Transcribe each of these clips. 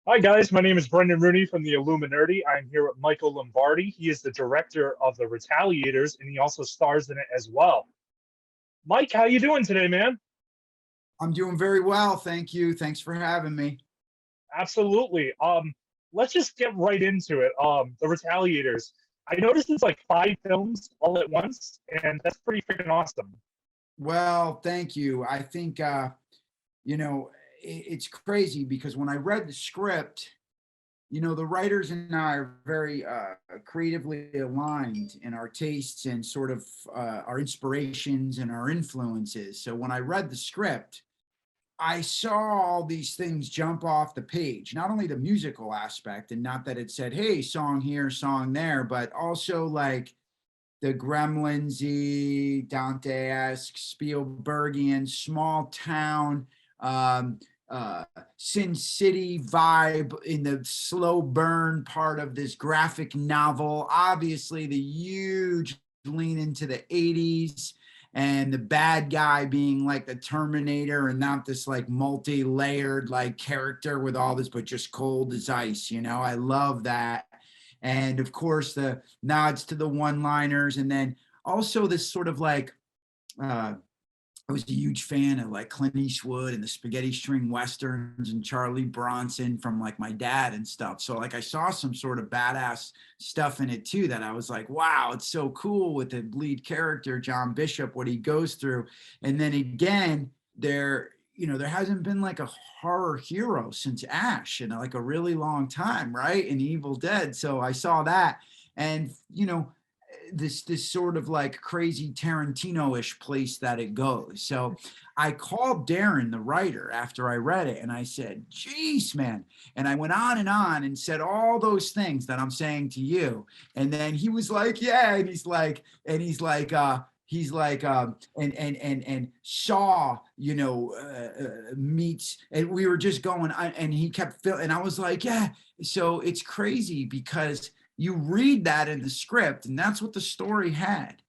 Hi, guys. My name is Brendan Rooney from the Illuminerdi. I'm here with Michael Lombardi. He is the director of the Retaliators, and he also stars in it as well. Mike, how you doing today, man? I'm doing very well, thank you. Thanks for having me. Absolutely. Let's just get right into it. The Retaliators. I noticed it's like five films all at once, and that's pretty freaking awesome. Well, thank you. I think you know, it's crazy because when I read the script, the writers and I are very creatively aligned in our tastes and sort of our inspirations and our influences. So when I read the script, I saw all these things jump off the page, not only the musical aspect, and not that it said, hey, song here, song there, but also like the Gremlinsy, Dante-esque, Spielbergian, small town, um, uh, Sin City vibe in the slow burn part of this graphic novel. Obviously, the huge lean into the 80s and the bad guy being like the Terminator and not this like multi-layered like character with all this, but just cold as ice. I love that. And of course, the nods to the one-liners, and then also this sort of like I was a huge fan of like Clint Eastwood and the spaghetti string westerns and Charlie Bronson from like my dad and stuff. So like I saw some sort of badass stuff in it too that I was like, wow, it's so cool with the lead character John Bishop, what he goes through. And then again, there hasn't been like a horror hero since Ash in like a really long time, right? In Evil Dead. So I saw that, and this sort of like crazy Tarantino-ish place that it goes. So I called Darren, the writer, after I read it, and I said, "Geez, man!" And I went on and said all those things that I'm saying to you. And then he was like, "Yeah," and and Saw, meets, and we were just going, and he kept and I was like, yeah. So it's crazy because you read that in the script, and that's what the story had,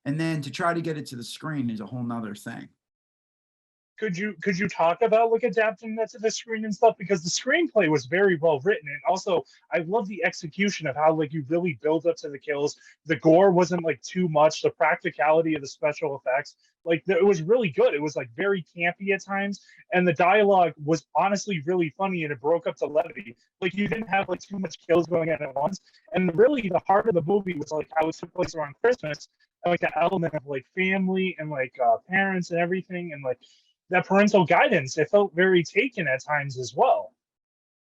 and then to try to get it to the screen is a whole nother thing. Could you talk about like adapting that to the screen and stuff, because the screenplay was very well written, and also I love the execution of how like you really build up to the kills. The gore wasn't like too much. The practicality of the special effects, like it was really good. It was like very campy at times, and the dialogue was honestly really funny, and it broke up the levity. Like you didn't have like too much kills going on at once, and really the heart of the movie was like how it took place around Christmas, and like the element of like family and like parents and everything, and like that parental guidance. It felt very taken at times as well.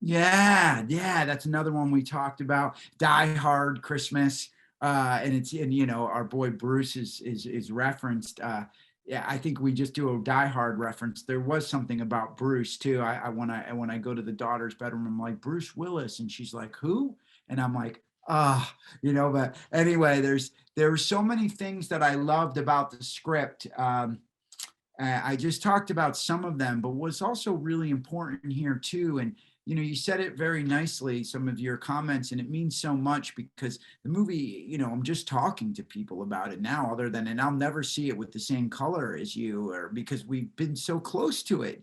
Yeah, that's another one we talked about. Die Hard Christmas, and our boy Bruce is referenced. Yeah, I think we just do a Die Hard reference. There was something about Bruce too. I when I go to the daughter's bedroom, I'm like, Bruce Willis, and she's like, who? And I'm like, But anyway, there were so many things that I loved about the script. I just talked about some of them, but what's also really important here too, and you said it very nicely, some of your comments, and it means so much because the movie, I'm just talking to people about it now, other than, and I'll never see it with the same color as you, or because we've been so close to it,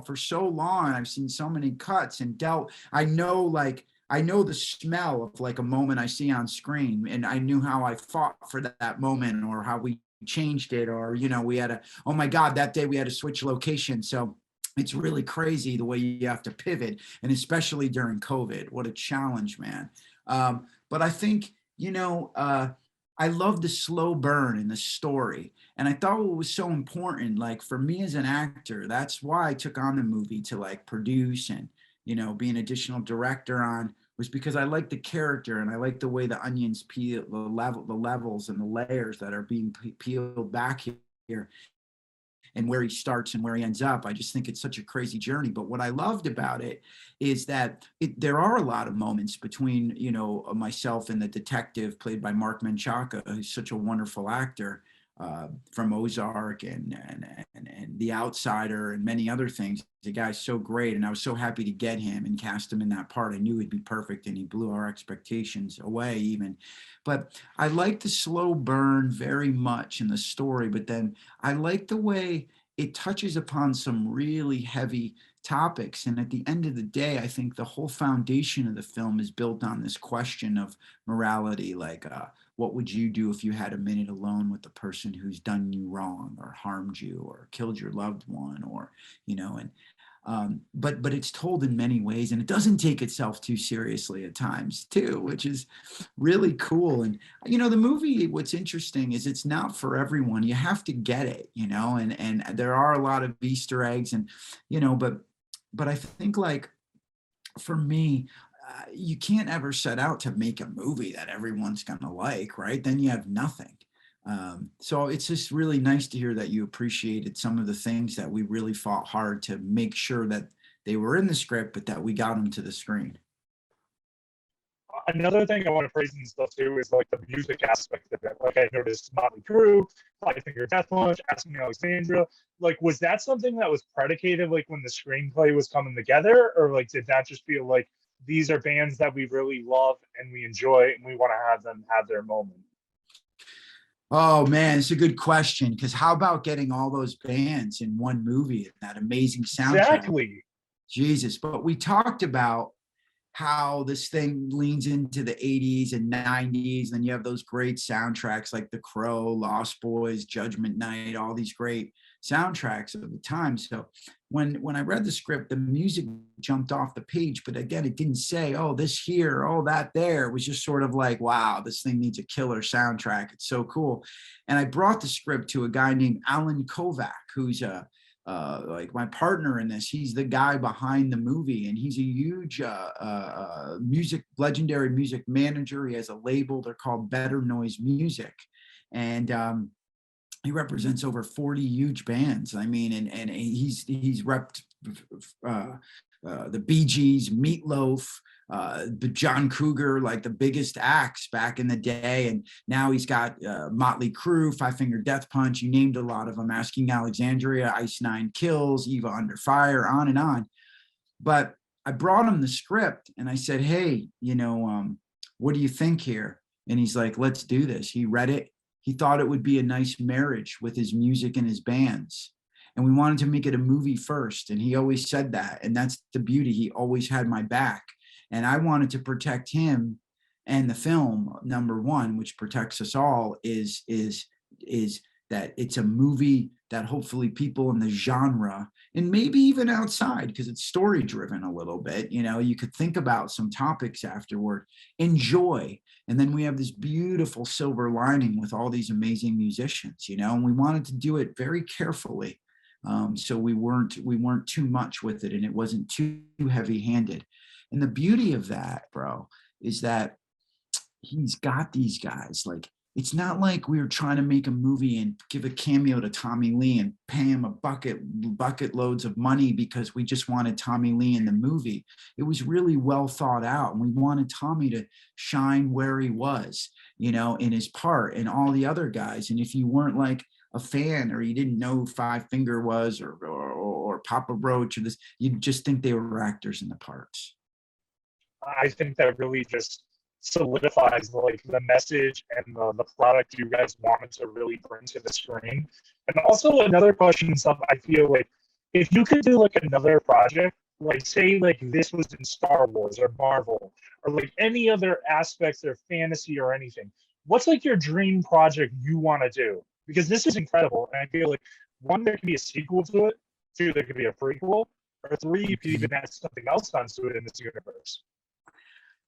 for so long. I've seen so many cuts and dealt. I know the smell of like a moment I see on screen, and I knew how I fought for that moment, or how we changed it, or we had a, oh my god, that day we had to switch location. So it's really crazy the way you have to pivot, and especially during COVID, what a challenge, man. But I think I love the slow burn in the story, and I thought what was so important, like for me as an actor, that's why I took on the movie to like produce and be an additional director on, was because I like the character, and I like the way the onions peel, the levels and the layers that are being peeled back here, and where he starts and where he ends up. I just think it's such a crazy journey. But what I loved about it is that there are a lot of moments between, myself and the detective played by Mark Menchaca, who's such a wonderful actor, from Ozark and The Outsider and many other things. The guy's so great, and I was so happy to get him and cast him in that part. I knew he'd be perfect, and he blew our expectations away even. But I like the slow burn very much in the story, but then I like the way it touches upon some really heavy topics. And at the end of the day, I think the whole foundation of the film is built on this question of morality, like what would you do if you had a minute alone with the person who's done you wrong or harmed you or killed your loved one, or, you know, and but it's told in many ways, and it doesn't take itself too seriously at times too, which is really cool. And you know, the movie, what's interesting is it's not for everyone. You have to get it, you know, and there are a lot of Easter eggs, and you know, but I think, like, for me, you can't ever set out to make a movie that everyone's gonna like, right? Then you have nothing. So it's just really nice to hear that you appreciated some of the things that we really fought hard to make sure that they were in the script, but that we got them to the screen. Another thing I want to praise and stuff too is like the music aspect of it. Like I noticed Motley Crue, Five Finger Death Punch, Ask Me Alexandria. Like, was that something that was predicated like when the screenplay was coming together, or like did that just feel like these are bands that we really love and we enjoy and we want to have them have their moment? Oh man, it's a good question, because how about getting all those bands in one movie and that amazing soundtrack? Exactly. Jesus. But we talked about how this thing leans into the 80s and 90s. Then you have those great soundtracks like The Crow, Lost Boys, Judgment Night, all these great soundtracks of the time. So when I read the script, the music jumped off the page, but again, it didn't say, oh, this here, oh, that there. It was just sort of like, wow, this thing needs a killer soundtrack. It's so cool. And I brought the script to a guy named Alan Kovac, who's like my partner in this. He's the guy behind the movie, and he's a huge legendary music manager. He has a label. They're called Better Noise Music, and he represents over 40 huge bands. I mean, and he's repped the Bee Gees, Meatloaf, the John Cougar, like the biggest acts back in the day. And now he's got Motley Crue, Five Finger Death Punch. You named a lot of them. Asking Alexandria, Ice Nine Kills, Eva Under Fire, on and on. But I brought him the script and I said, hey, you know, what do you think here? And he's like, let's do this. He read it. He thought it would be a nice marriage with his music and his bands. And we wanted to make it a movie first. And he always said that. And that's the beauty. He always had my back. And I wanted to protect him and the film. Number one, which protects us all, is that it's a movie that hopefully people in the genre, and maybe even outside, because it's story driven a little bit, you know, you could think about some topics afterward, enjoy. And then we have this beautiful silver lining with all these amazing musicians, you know, and we wanted to do it very carefully. So we weren't too much with it, and it wasn't too heavy handed. And the beauty of that, bro, is that he's got these guys. Like, it's not like we were trying to make a movie and give a cameo to Tommy Lee and pay him a bucket loads of money because we just wanted Tommy Lee in the movie. It was really well thought out, and we wanted Tommy to shine where he was, you know, in his part, and all the other guys. And if you weren't like a fan, or you didn't know who Five Finger was, or Papa Roach, or this, you'd just think they were actors in the parts. I think that really just solidifies like the message and the product you guys wanted to really bring to the screen. And also another question and stuff, I feel like if you could do like another project, like say like this was in Star Wars or Marvel or like any other aspects of fantasy or anything, what's like your dream project you want to do? Because this is incredible. And I feel like one, there could be a sequel to it, two, there could be a prequel, or three, you could even add something else onto it in this universe.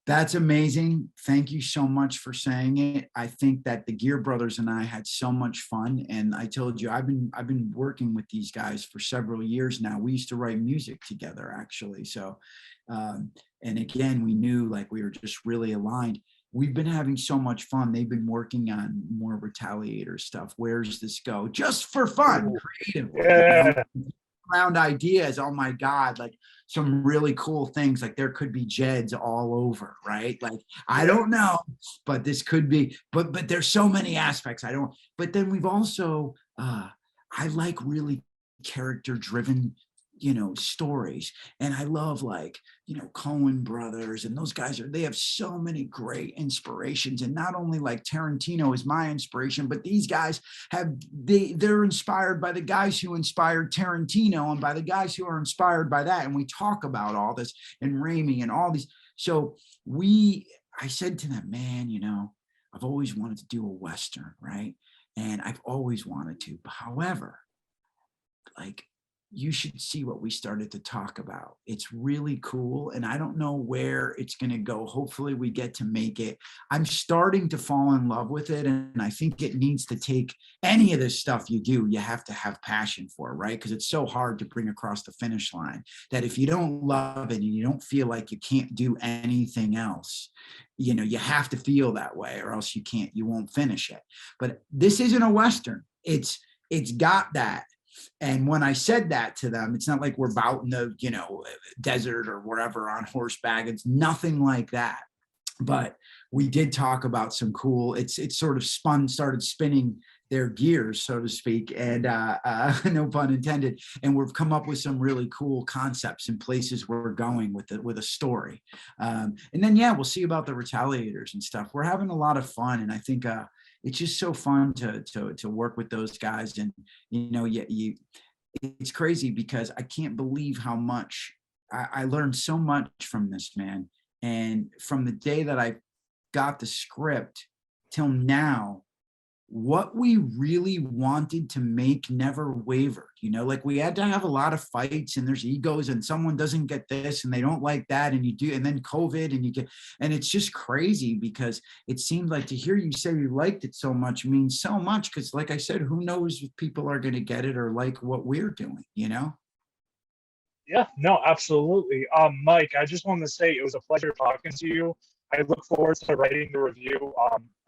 That's amazing. Thank you so much for saying it. I think that the Gear Brothers and I had so much fun. And I told you, I've been working with these guys for several years now. We used to write music together, actually. So, and again, we knew like we were just really aligned. We've been having so much fun. They've been working on more Retaliator stuff. Where's this go? Just for fun, creatively. Yeah. You know? Around ideas, oh my God, like some really cool things, like there could be Jeds all over, right? Like I don't know, but this could be, but there's so many aspects I don't. But then we've also I like really character driven stories. And I love, like, Coen brothers, and those guys they have so many great inspirations. And not only, like, Tarantino is my inspiration, but these guys they're inspired by the guys who inspired Tarantino, and by the guys who are inspired by that. And we talk about all this, and Raimi and all these. So I said to them, man, I've always wanted to do a Western, right? And I've always wanted to. However, like, you should see what we started to talk about. It's really cool. And I don't know where it's going to go. Hopefully we get to make it. I'm starting to fall in love with it. And I think it needs to take any of this stuff you do, you have to have passion for, right? Because it's so hard to bring across the finish line that if you don't love it and you don't feel like you can't do anything else, you have to feel that way, or else you won't finish it. But this isn't a Western. It's got that. And when I said that to them, it's not like we're out in the, desert or wherever on horseback. It's nothing like that. But we did talk about some cool, it's sort of started spinning their gears, so to speak, and no pun intended. And we've come up with some really cool concepts and places we're going with a story. And then, we'll see about the Retaliators and stuff. We're having a lot of fun. And I think, it's just so fun to work with those guys. And it's crazy because I can't believe how much I learned so much from this, man. And from the day that I got the script till now, what we really wanted to make never wavered. Like, we had to have a lot of fights, and there's egos, and someone doesn't get this and they don't like that, and and then COVID, and it's just crazy because it seemed like to hear you say you liked it so much means so much, because like I said, who knows if people are going to get it or like what we're doing. Yeah, no, absolutely. Mike, I just wanted to say it was a pleasure talking to you. I look forward to writing the review.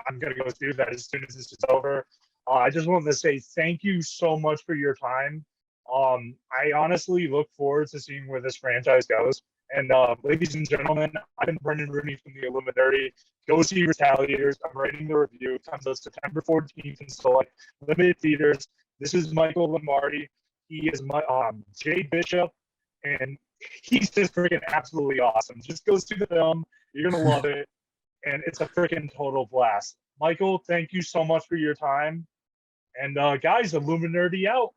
I'm going to go do that as soon as this is over. I just wanted to say thank you so much for your time. I honestly look forward to seeing where this franchise goes. And ladies and gentlemen, I've been Brendan Rooney from the Illuminerdi. Go see Retaliators. I'm writing the review. It comes out September 14th in select limited theaters. This is Michael Lombardi. He is my Jay Bishop, and he's just freaking absolutely awesome. Just go see the film. You're going to love it. And it's a freaking total blast. Michael, thank you so much for your time. And guys, Illuminerdi out.